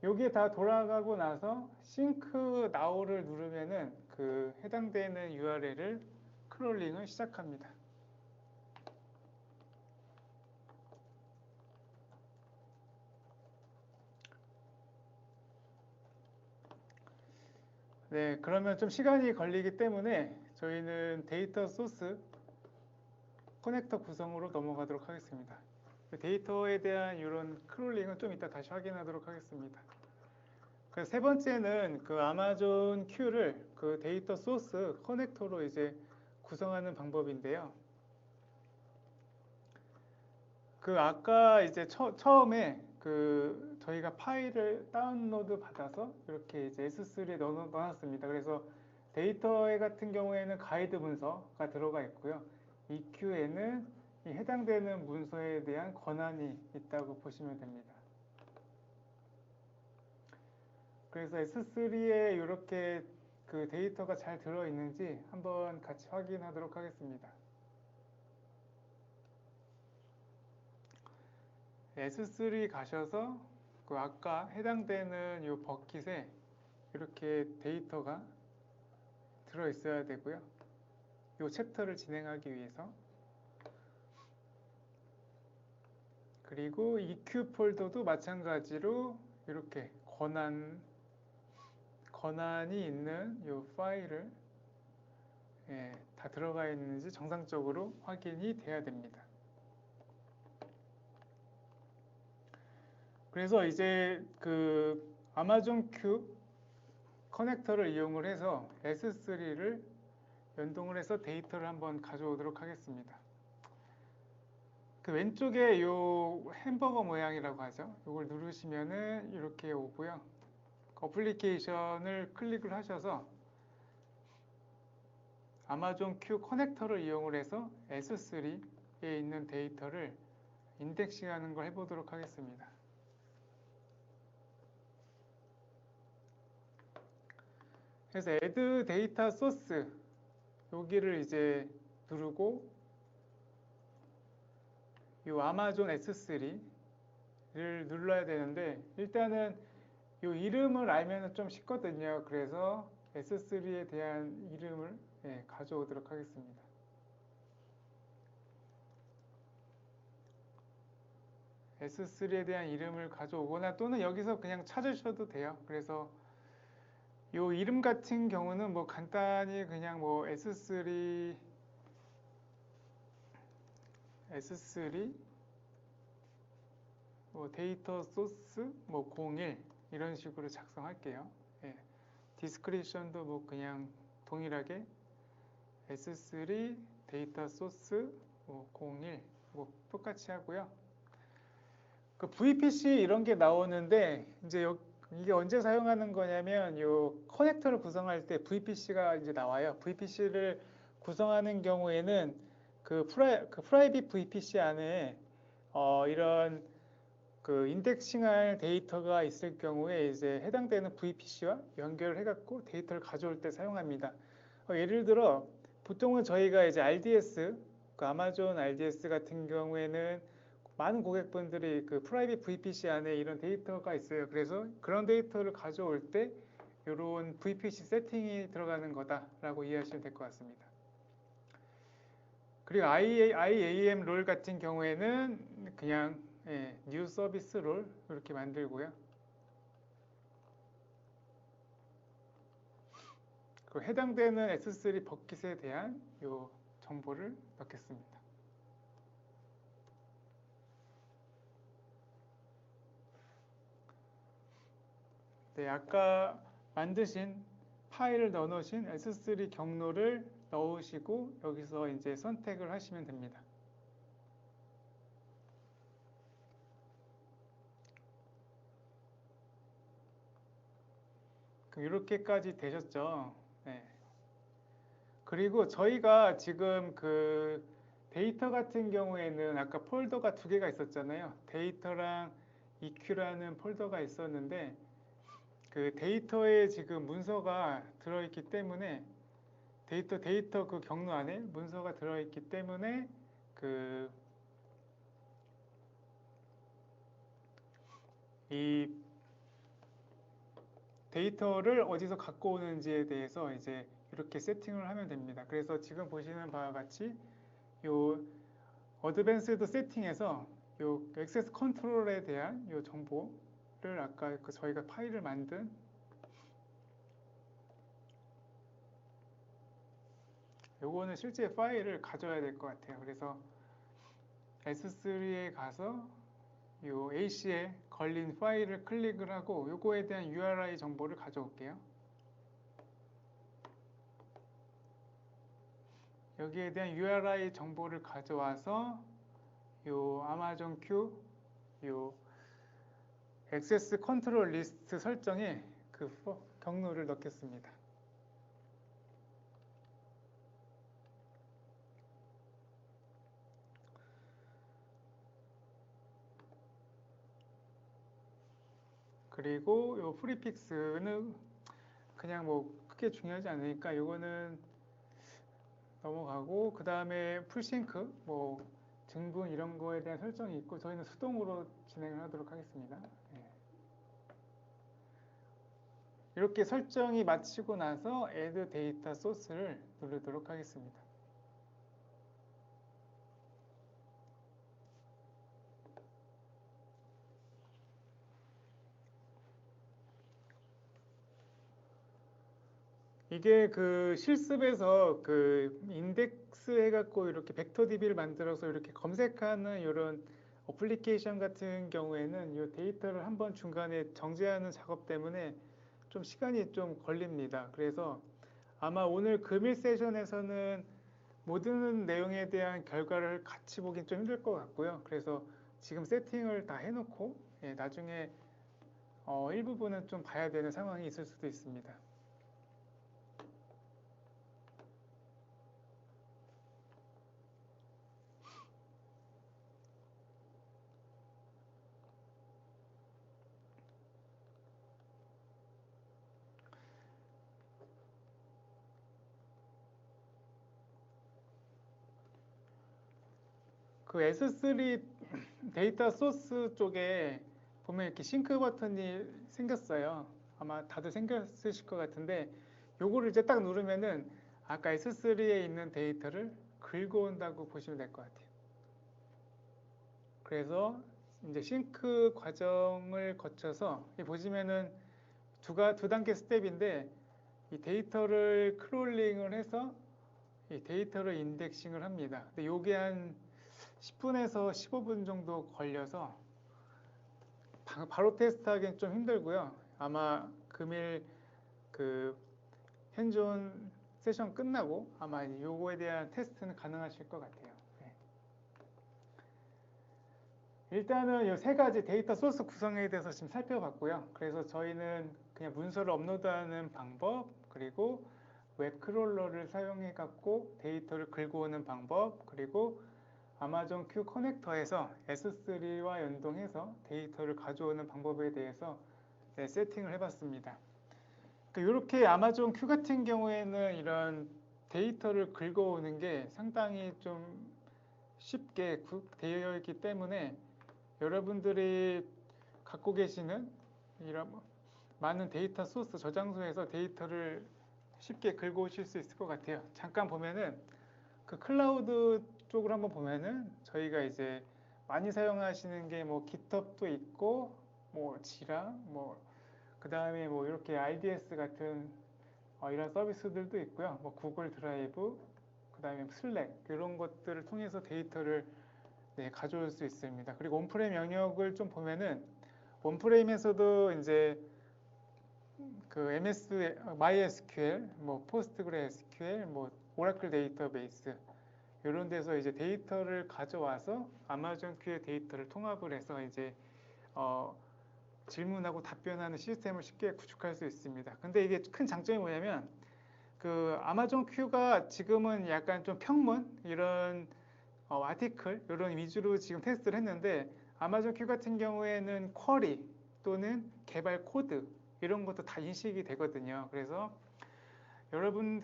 여기에 다 돌아가고 나서 싱크 나우를 누르면은 그 해당되는 URL을 크롤링을 시작합니다. 네, 그러면 좀 시간이 걸리기 때문에 저희는 데이터 소스 커넥터 구성으로 넘어가도록 하겠습니다. 데이터에 대한 이런 크롤링은 좀 이따 다시 확인하도록 하겠습니다. 그래서 세 번째는 그 아마존 큐를 그 데이터 소스 커넥터로 이제 구성하는 방법인데요. 그 아까 이제 처음에 그 저희가 파일을 다운로드 받아서 이렇게 이제 S3에 넣어놨습니다. 그래서 데이터에 같은 경우에는 가이드 문서가 들어가 있고요. EQ에는 이 해당되는 문서에 대한 권한이 있다고 보시면 됩니다. 그래서 S3에 이렇게 그 데이터가 잘 들어있는지 한번 같이 확인하도록 하겠습니다. S3 가셔서 그 아까 해당되는 이 버킷에 이렇게 데이터가 들어있어야 되고요. 이 챕터를 진행하기 위해서 그리고 EQ 폴더도 마찬가지로 이렇게 권한이 있는 이 파일을 다 들어가 있는지 정상적으로 확인이 돼야 됩니다. 그래서 이제 그 아마존 큐 커넥터를 이용을 해서 S3를 연동을 해서 데이터를 한번 가져오도록 하겠습니다. 그 왼쪽에 이 햄버거 모양이라고 하죠. 이걸 누르시면은 이렇게 오고요. 어플리케이션을 클릭을 하셔서 아마존 큐 커넥터를 이용을 해서 S3에 있는 데이터를 인덱싱하는 걸 해보도록 하겠습니다. 그래서 add 데이터 소스 여기를 이제 누르고 이 아마존 S3를 눌러야 되는데 일단은 이 이름을 알면 좀 쉽거든요. 그래서 S3에 대한 이름을 가져오도록 하겠습니다. S3에 대한 이름을 가져오거나 또는 여기서 그냥 찾으셔도 돼요. 그래서 이 이름 같은 경우는 뭐 간단히 그냥 뭐 S3 뭐 데이터 소스 뭐 01 이런 식으로 작성할게요. 디스크립션도 뭐 그냥 동일하게 S3 데이터 소스 뭐 01 뭐 똑같이 하고요. 그 VPC 이런 게 나오는데 이제 이게 언제 사용하는 거냐면 요 커넥터를 구성할 때 VPC가 이제 나와요. VPC를 구성하는 경우에는 그 프라이빗 VPC 안에 이런 그 인덱싱할 데이터가 있을 경우에 이제 해당되는 VPC와 연결을 해갖고 데이터를 가져올 때 사용합니다. 예를 들어 보통은 저희가 이제 RDS, 그 아마존 RDS 같은 경우에는 많은 고객분들이 그 프라이빗 VPC 안에 이런 데이터가 있어요. 그래서 그런 데이터를 가져올 때 이런 VPC 세팅이 들어가는 거다라고 이해하시면 될 것 같습니다. 그리고 IAM 롤 같은 경우에는 그냥 뉴 서비스 롤 이렇게 만들고요. 그 해당되는 S3 버킷에 대한 요 정보를 넣겠습니다. 네, 아까 만드신 파일을 넣어놓으신 S3 경로를 넣으시고 여기서 이제 선택을 하시면 됩니다. 그럼 이렇게까지 되셨죠? 네. 그리고 저희가 지금 그 데이터 같은 경우에는 아까 폴더가 두 개가 있었잖아요. 데이터랑 EQ라는 폴더가 있었는데 그 데이터에 지금 문서가 들어있기 때문에 데이터 그 경로 안에 문서가 들어있기 때문에 그 이 데이터를 어디서 갖고 오는지에 대해서 이제 이렇게 세팅을 하면 됩니다. 그래서 지금 보시는 바와 같이 요 어드밴스드 세팅에서 요 액세스 컨트롤에 대한 요 정보를 아까 그 저희가 파일을 만든 요거는 실제 파일을 가져야 될 것 같아요. 그래서 S3에 가서 요 AC에 걸린 파일을 클릭을 하고 요거에 대한 URI 정보를 가져올게요. 여기에 대한 URI 정보를 가져와서 요 아마존 큐 요 액세스 컨트롤 리스트 설정에 그 경로를 넣겠습니다. 그리고 요 프리픽스는 그냥 뭐 크게 중요하지 않으니까 요거는 넘어가고 그 다음에 풀싱크 뭐 증분 이런 거에 대한 설정이 있고 저희는 수동으로 진행을 하도록 하겠습니다. 네. 이렇게 설정이 마치고 나서 Add Data Source를 누르도록 하겠습니다. 이게 그 실습에서 그 인덱스 해갖고 이렇게 벡터 DB를 만들어서 이렇게 검색하는 이런 어플리케이션 같은 경우에는 이 데이터를 한번 중간에 정제하는 작업 때문에 좀 시간이 좀 걸립니다. 그래서 아마 오늘 금일 세션에서는 모든 내용에 대한 결과를 같이 보긴 좀 힘들 것 같고요. 그래서 지금 세팅을 다 해놓고 나중에 일부분은 좀 봐야 되는 상황이 있을 수도 있습니다. 그 S3 데이터 소스 쪽에 보면 이렇게 싱크 버튼이 생겼어요. 아마 다들 생겼으실 것 같은데 요거를 이제 딱 누르면은 아까 S3에 있는 데이터를 긁어온다고 보시면 될 것 같아요. 그래서 이제 싱크 과정을 거쳐서 보시면은 두 단계 스텝인데 이 데이터를 크롤링을 해서 이 데이터를 인덱싱을 합니다. 근데 요게 한 10분에서 15분 정도 걸려서 바로 테스트하기는 좀 힘들고요. 아마 금일 그 핸즈온 세션 끝나고 아마 요거에 대한 테스트는 가능하실 것 같아요. 네. 일단은 이 세 가지 데이터 소스 구성에 대해서 지금 살펴봤고요. 그래서 저희는 그냥 문서를 업로드하는 방법, 그리고 웹 크롤러를 사용해 갖고 데이터를 긁어오는 방법, 그리고 아마존 큐 커넥터에서 S3와 연동해서 데이터를 가져오는 방법에 대해서 세팅을 해봤습니다. 이렇게 아마존 큐 같은 경우에는 이런 데이터를 긁어오는 게 상당히 좀 쉽게 되어 있기 때문에 여러분들이 갖고 계시는 이런 많은 데이터 소스 저장소에서 데이터를 쉽게 긁어오실 수 있을 것 같아요. 잠깐 보면은 그 클라우드 쪽으로 한번 보면은 저희가 이제 많이 사용하시는 게 뭐 GitHub도 있고 뭐 지라 뭐 그 다음에 뭐 이렇게 RDS 같은 이런 서비스들도 있고요. 뭐 구글 드라이브, 그다음에 슬랙 이런 것들을 통해서 데이터를 가져올 수 있습니다. 그리고 온프레임 영역을 좀 보면은 온프레임에서도 이제 그 MS, MySQL, 뭐 PostgreSQL, 뭐 오라클 데이터베이스 이런 데서 이제 데이터를 가져와서 아마존 큐의 데이터를 통합을 해서 이제 질문하고 답변하는 시스템을 쉽게 구축할 수 있습니다. 근데 이게 큰 장점이 뭐냐면 그 아마존 큐가 지금은 약간 좀 평문 이런 아티클 이런 위주로 지금 테스트를 했는데 아마존 큐 같은 경우에는 쿼리 또는 개발 코드 이런 것도 다 인식이 되거든요. 그래서 여러분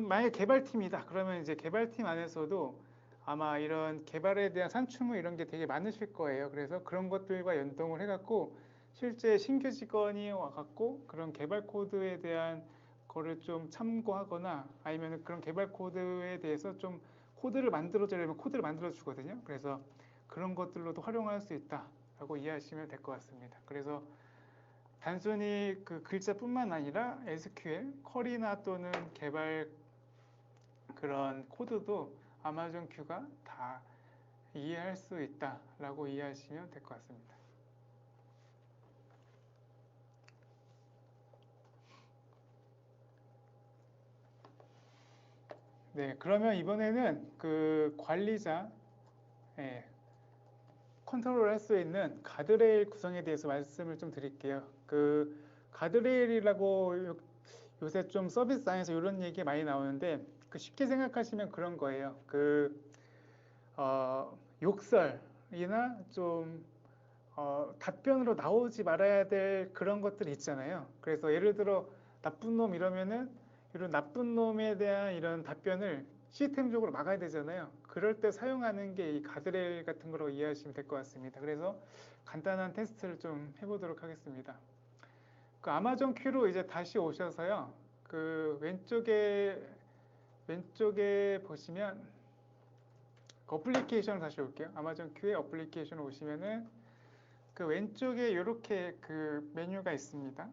만약에 개발팀이다 그러면 이제 개발팀 안에서도 아마 이런 개발에 대한 산출물 이런 게 되게 많으실 거예요. 그래서 그런 것들과 연동을 해갖고 실제 신규 직원이 와갖고 그런 개발 코드에 대한 거를 좀 참고하거나 아니면 그런 개발 코드에 대해서 좀 코드를 만들어주려면 코드를 만들어 주거든요. 그래서 그런 것들로도 활용할 수 있다라고 이해하시면 될 것 같습니다. 그래서 단순히 그 글자뿐만 아니라 SQL, 쿼리나 또는 개발 그런 코드도 아마존 큐가 다 이해할 수 있다라고 이해하시면 될 것 같습니다. 네, 그러면 이번에는 그 관리자, 컨트롤 할 수 있는 가드레일 구성에 대해서 말씀을 좀 드릴게요. 그 가드레일이라고 요새 좀 서비스상에서 이런 얘기 많이 나오는데 그 쉽게 생각하시면 그런 거예요. 그 욕설이나 좀 답변으로 나오지 말아야 될 그런 것들이 있잖아요. 그래서 예를 들어 나쁜 놈 이러면은 이런 나쁜 놈에 대한 이런 답변을 시스템적으로 막아야 되잖아요. 그럴 때 사용하는 게 이 가드레일 같은 거로 이해하시면 될 것 같습니다. 그래서 간단한 테스트를 좀 해보도록 하겠습니다. 그 아마존 큐로 이제 다시 오셔서요. 그 왼쪽에 보시면 어플리케이션 다시 올게요. 아마존 큐의 어플리케이션 오시면은 그 왼쪽에 이렇게 그 메뉴가 있습니다.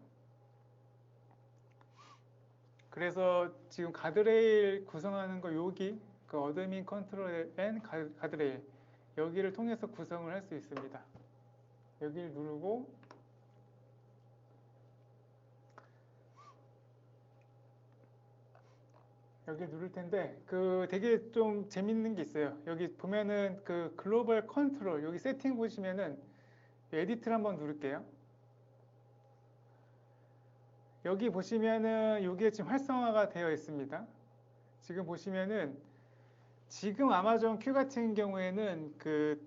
그래서 지금 가드레일 구성하는 거 여기 그 어드민 컨트롤 앤 가드레일 여기를 통해서 구성을 할 수 있습니다. 여기를 누르고 여기 누를 텐데 그 되게 좀 재밌는 게 있어요. 여기 보면은 그 글로벌 컨트롤 여기 세팅 보시면은 에디트를 한번 누를게요. 여기 보시면은 여기에 지금 활성화가 되어 있습니다. 지금 보시면은 지금 아마존 큐 같은 경우에는 그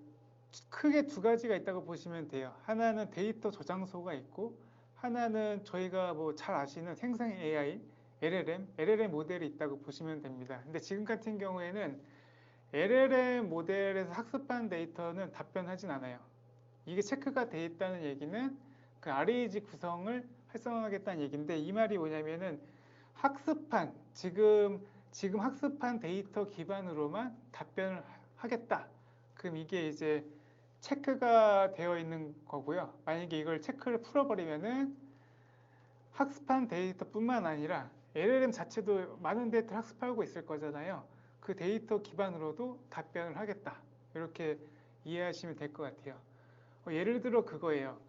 크게 두 가지가 있다고 보시면 돼요. 하나는 데이터 저장소가 있고 하나는 저희가 뭐 잘 아시는 생성 AI, LLM 모델이 있다고 보시면 됩니다. 근데 지금 같은 경우에는 LLM 모델에서 학습한 데이터는 답변하진 않아요. 이게 체크가 돼 있다는 얘기는 그 RAG 구성을 활성화하겠다는 얘기인데 이 말이 뭐냐면은 지금 학습한 데이터 기반으로만 답변을 하겠다. 그럼 이게 이제 체크가 되어 있는 거고요. 만약에 이걸 체크를 풀어버리면은 학습한 데이터뿐만 아니라 LLM 자체도 많은 데이터를 학습하고 있을 거잖아요. 그 데이터 기반으로도 답변을 하겠다. 이렇게 이해하시면 될 것 같아요. 예를 들어 그거예요.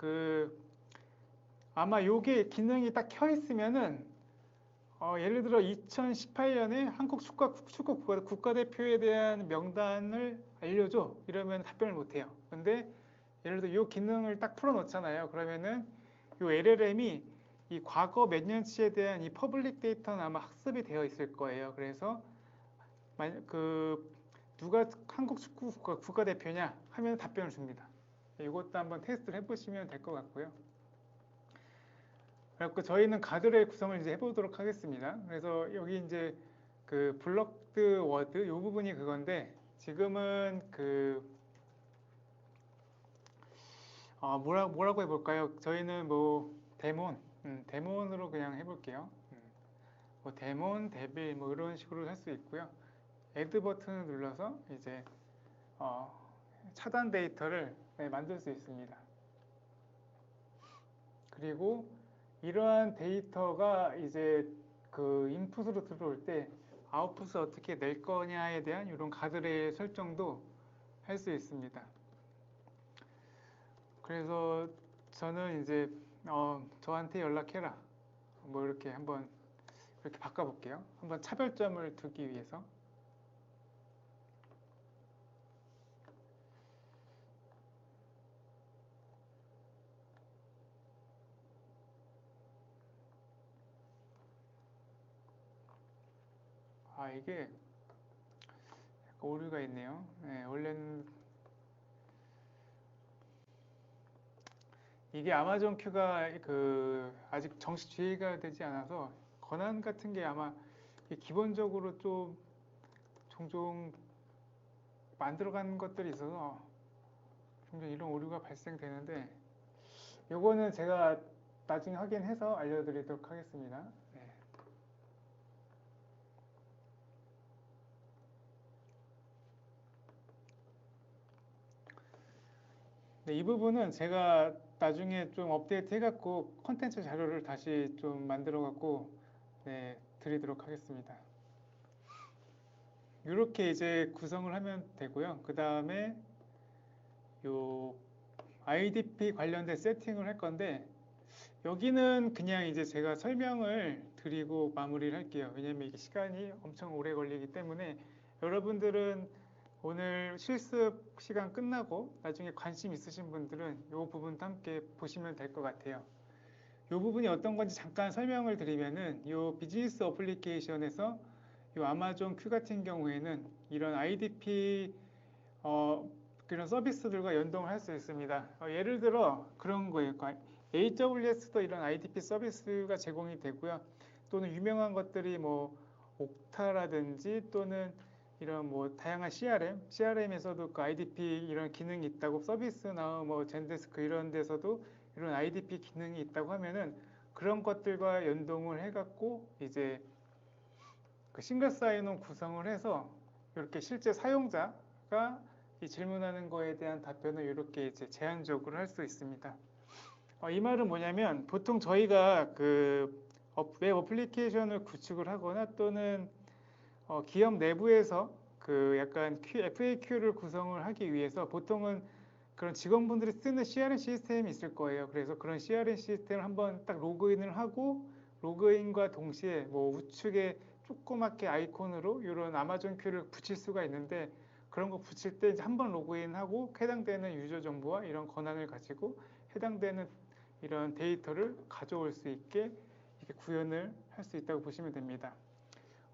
아마 요게 기능이 딱 켜 있으면은 예를 들어 2018년에 한국 축구 국가대표에 대한 명단을 알려줘 이러면 답변을 못해요. 근데 예를 들어 이 기능을 딱 풀어놓잖아요. 그러면은 이 LLM이 이 과거 몇 년치에 대한 이 퍼블릭 데이터는 아마 학습이 되어 있을 거예요. 그래서 누가 한국 축구 국가대표냐 하면 답변을 줍니다. 이것도 한번 테스트를 해보시면 될 것 같고요. 그래서 저희는 가드레일 구성을 이제 해보도록 하겠습니다. 그래서 여기 이제 그 블럭드 워드 이 부분이 그건데 지금은 뭐라고 해볼까요? 저희는 뭐 데몬으로 그냥 해볼게요. 뭐 데몬, 데빌 뭐 이런 식으로 할 수 있고요. 애드 버튼을 눌러서 이제 차단 데이터를 만들 수 있습니다. 그리고 이러한 데이터가 이제 그 인풋으로 들어올 때 아웃풋을 어떻게 낼 거냐에 대한 이런 가드레일 설정도 할 수 있습니다. 그래서 저는 이제 저한테 연락해라 뭐 이렇게 한번 이렇게 바꿔볼게요. 한번 차별점을 두기 위해서. 이게 약간 오류가 있네요. 네, 원래는 이게 아마존 큐가 아직 정식 GA가 되지 않아서 권한 같은 게 아마 기본적으로 좀 종종 만들어간 것들이 있어서 종종 이런 오류가 발생되는데 요거는 제가 나중에 확인해서 알려드리도록 하겠습니다. 네. 네, 이 부분은 제가 나중에 좀 업데이트 해갖고 컨텐츠 자료를 다시 좀 만들어갖고 네, 드리도록 하겠습니다. 이렇게 이제 구성을 하면 되고요. 그 다음에 요 IDP 관련된 세팅을 할 건데 여기는 그냥 이제 제가 설명을 드리고 마무리를 할게요. 왜냐면 이게 시간이 엄청 오래 걸리기 때문에 여러분들은 오늘 실습 시간 끝나고 나중에 관심 있으신 분들은 이 부분도 함께 보시면 될 것 같아요. 이 부분이 어떤 건지 잠깐 설명을 드리면은 이 비즈니스 어플리케이션에서 이 아마존 큐 같은 경우에는 이런 IDP 그런 서비스들과 연동을 할 수 있습니다. 예를 들어 그런 거예요. AWS도 이런 IDP 서비스가 제공이 되고요. 또는 유명한 것들이 뭐 옥타라든지 또는 이런 뭐 다양한 CRM에서도 그 IDP 이런 기능이 있다고 서비스나 뭐 젠데스크 이런 데서도 이런 IDP 기능이 있다고 하면은 그런 것들과 연동을 해갖고 이제 그 싱글 사인온 구성을 해서 이렇게 실제 사용자가 이 질문하는 거에 대한 답변을 이렇게 이제 제한적으로 할 수 있습니다. 이 말은 뭐냐면 보통 저희가 그 웹 어플리케이션을 구축을 하거나 또는 기업 내부에서 그 약간 FAQ를 구성을 하기 위해서 보통은 그런 직원분들이 쓰는 CRM 시스템이 있을 거예요. 그래서 그런 CRM 시스템을 한번 딱 로그인을 하고 로그인과 동시에 뭐 우측에 조그맣게 아이콘으로 이런 아마존 큐를 붙일 수가 있는데 그런 거 붙일 때 이제 한번 로그인하고 해당되는 유저 정보와 이런 권한을 가지고 해당되는 이런 데이터를 가져올 수 있게 이렇게 구현을 할 수 있다고 보시면 됩니다.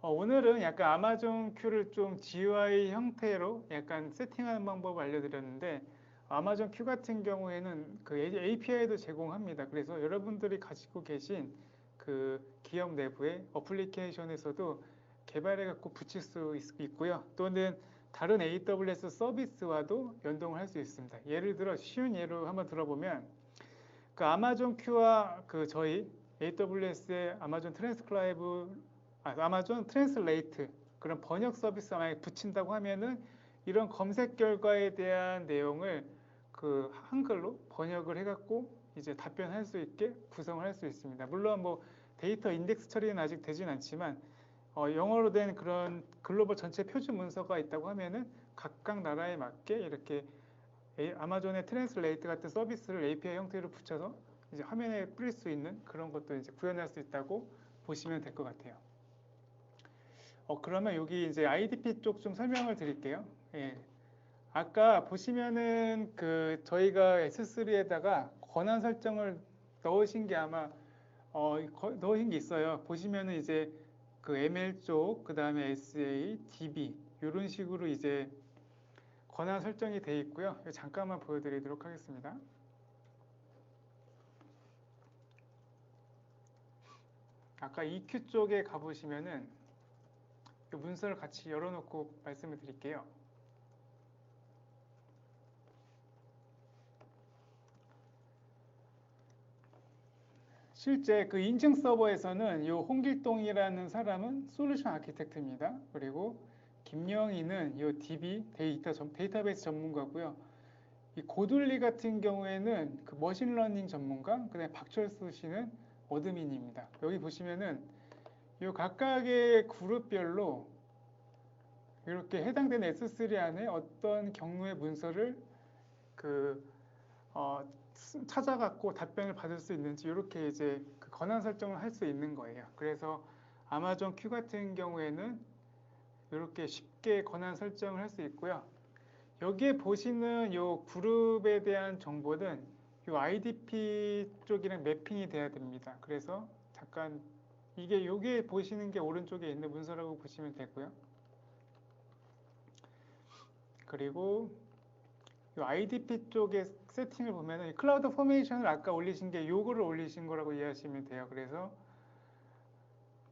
오늘은 약간 아마존 큐를 좀 GUI 형태로 약간 세팅하는 방법을 알려드렸는데 아마존 큐 같은 경우에는 그 API도 제공합니다. 그래서 여러분들이 가지고 계신 그 기업 내부의 어플리케이션에서도 개발해 갖고 붙일 수 있고요. 또는 다른 AWS 서비스와도 연동을 할 수 있습니다. 예를 들어 쉬운 예로 한번 들어보면 그 아마존 큐와 그 저희 AWS의 아마존 아마존 트랜슬레이트 그런 번역 서비스 만약에 붙인다고 하면은 이런 검색 결과에 대한 내용을 그 한글로 번역을 해갖고 이제 답변할 수 있게 구성을 할 수 있습니다. 물론 뭐 데이터 인덱스 처리는 아직 되진 않지만 영어로 된 그런 글로벌 전체 표준 문서가 있다고 하면은 각각 나라에 맞게 이렇게 아마존의 트랜슬레이트 같은 서비스를 API 형태로 붙여서 이제 화면에 뿌릴 수 있는 그런 것도 이제 구현할 수 있다고 보시면 될 것 같아요. 그러면 여기 이제 IDP 쪽 좀 설명을 드릴게요. 예. 아까 보시면은 그 저희가 S3에다가 권한 설정을 넣으신 게 아마 넣으신 게 있어요. 보시면은 이제 그 ML 쪽, 그 다음에 SA, DB 이런 식으로 이제 권한 설정이 되어 있고요. 잠깐만 보여드리도록 하겠습니다. 아까 EQ 쪽에 가보시면은 이 문서를 같이 열어놓고 말씀을 드릴게요. 실제 그 인증 서버에서는 이 홍길동이라는 사람은 솔루션 아키텍트입니다. 그리고 김영희는 이 DB 데이터베이스 전문가고요. 이 고둘리 같은 경우에는 그 머신러닝 전문가, 그다음에 박철수 씨는 어드민입니다. 여기 보시면은 이 각각의 그룹별로 이렇게 해당되는 S3 안에 어떤 경우의 문서를 그 찾아갖고 답변을 받을 수 있는지 이렇게 이제 그 권한 설정을 할 수 있는 거예요. 그래서 아마존 큐 같은 경우에는 이렇게 쉽게 권한 설정을 할 수 있고요. 여기에 보시는 이 그룹에 대한 정보는 이 IDP 쪽이랑 매핑이 돼야 됩니다. 그래서 잠깐 여기에 보시는 게 오른쪽에 있는 문서라고 보시면 되고요. 그리고 이 IDP 쪽의 세팅을 보면은 클라우드 포메이션을 아까 올리신 게 요거를 올리신 거라고 이해하시면 돼요. 그래서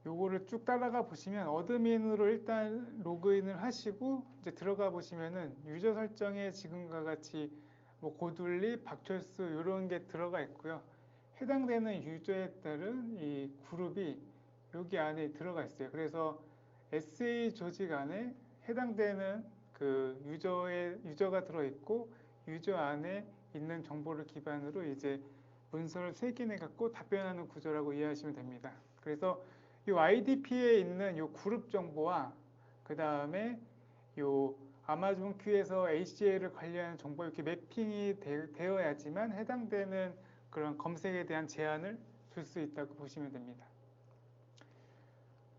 요거를 쭉 따라가 보시면 어드민으로 일단 로그인을 하시고 이제 들어가 보시면은 유저 설정에 지금과 같이 뭐 고둘리, 박철수 이런 게 들어가 있고요. 해당되는 유저에 따른 이 그룹이 여기 안에 들어가 있어요. 그래서 SA 조직 안에 해당되는 그 유저가 들어 있고 유저 안에 있는 정보를 기반으로 이제 문서를 세기내 갖고 답변하는 구조라고 이해하시면 됩니다. 그래서 이 IDP에 있는 이 그룹 정보와 그 다음에 이 아마존 큐에서 ACL을 관리하는 정보 이렇게 매핑이 되어야지만 해당되는 그런 검색에 대한 제한을 줄 수 있다고 보시면 됩니다.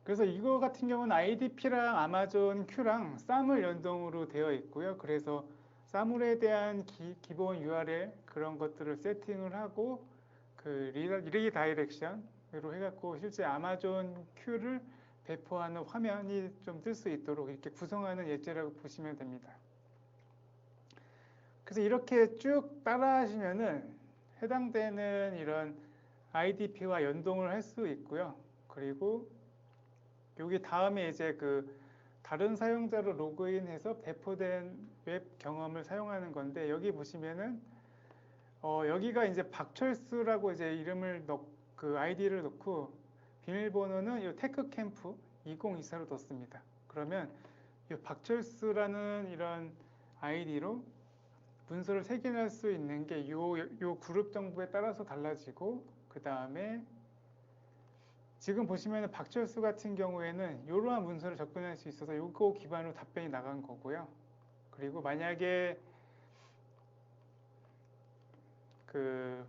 그래서 이거 같은 경우는 IDP랑 아마존 큐랑 사물 연동으로 되어 있고요. 그래서 사물에 대한 기본 URL 그런 것들을 세팅을 하고 그 리다이렉션으로 해갖고 실제 아마존 큐를 배포하는 화면이 좀 뜰 수 있도록 이렇게 구성하는 예제라고 보시면 됩니다. 그래서 이렇게 쭉 따라 하시면은 해당되는 이런 IDP와 연동을 할 수 있고요. 그리고 여기 다음에 이제 그 다른 사용자로 로그인해서 배포된 웹 경험을 사용하는 건데 여기 보시면은 여기가 이제 박철수라고 이제 이름을 그 아이디를 넣고 비밀번호는 이 테크캠프 2024로 넣습니다. 그러면 이 박철수라는 이런 아이디로 문서를 세균할 수 있는 게 요 그룹 정보에 따라서 달라지고 그 다음에 지금 보시면 박철수 같은 경우에는 이러한 문서를 접근할 수 있어서 이거 기반으로 답변이 나간 거고요. 그리고 만약에 그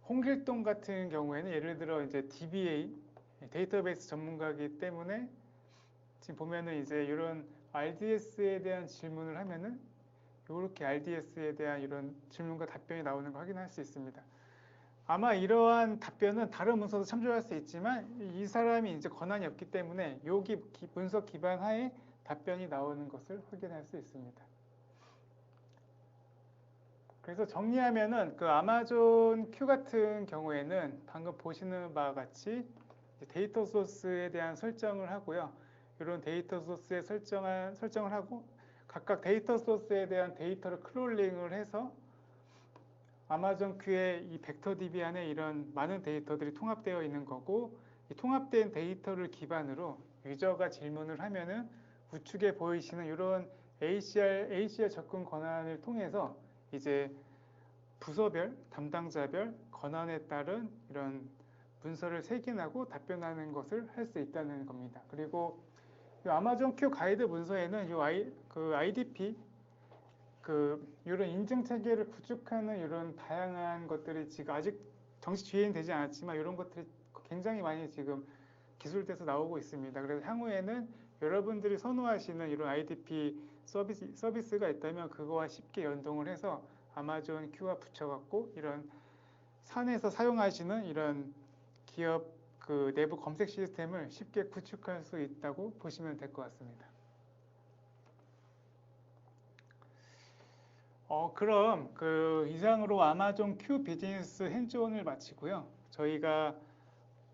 홍길동 같은 경우에는 예를 들어 이제 DBA 데이터베이스 전문가이기 때문에 지금 보면은 이제 이런 RDS에 대한 질문을 하면은 이렇게 RDS에 대한 이런 질문과 답변이 나오는 거 확인할 수 있습니다. 아마 이러한 답변은 다른 문서도 참조할 수 있지만 이 사람이 이제 권한이 없기 때문에 여기 문서 기반 하에 답변이 나오는 것을 확인할 수 있습니다. 그래서 정리하면은 그 아마존 큐 같은 경우에는 방금 보시는 바와 같이 데이터 소스에 대한 설정을 하고요. 이런 데이터 소스에 설정을 하고 각각 데이터 소스에 대한 데이터를 크롤링을 해서 아마존 큐의 이 벡터 DB 안에 이런 많은 데이터들이 통합되어 있는 거고 이 통합된 데이터를 기반으로 유저가 질문을 하면은 우측에 보이시는 이런 ACR 접근 권한을 통해서 이제 부서별, 담당자별 권한에 따른 이런 문서를 세균하고 답변하는 것을 할 수 있다는 겁니다. 그리고 이 아마존 큐 가이드 문서에는 그 IDP 이런 인증 체계를 구축하는 이런 다양한 것들이 지금 아직 정식 주행이 되지 않았지만 이런 것들이 굉장히 많이 지금 기술돼서 나오고 있습니다. 그래서 향후에는 여러분들이 선호하시는 이런 IDP 서비스가 있다면 그거와 쉽게 연동을 해서 아마존 큐와 붙여갖고 이런 산에서 사용하시는 이런 기업 그 내부 검색 시스템을 쉽게 구축할 수 있다고 보시면 될 것 같습니다. 그럼 그 이상으로 아마존 큐 비즈니스 핸즈온을 마치고요. 저희가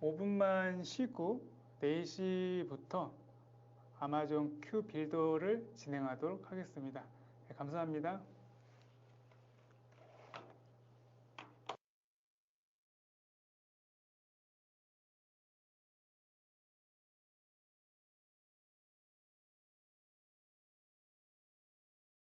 5분만 쉬고 4시부터 아마존 큐 빌더를 진행하도록 하겠습니다. 네, 감사합니다.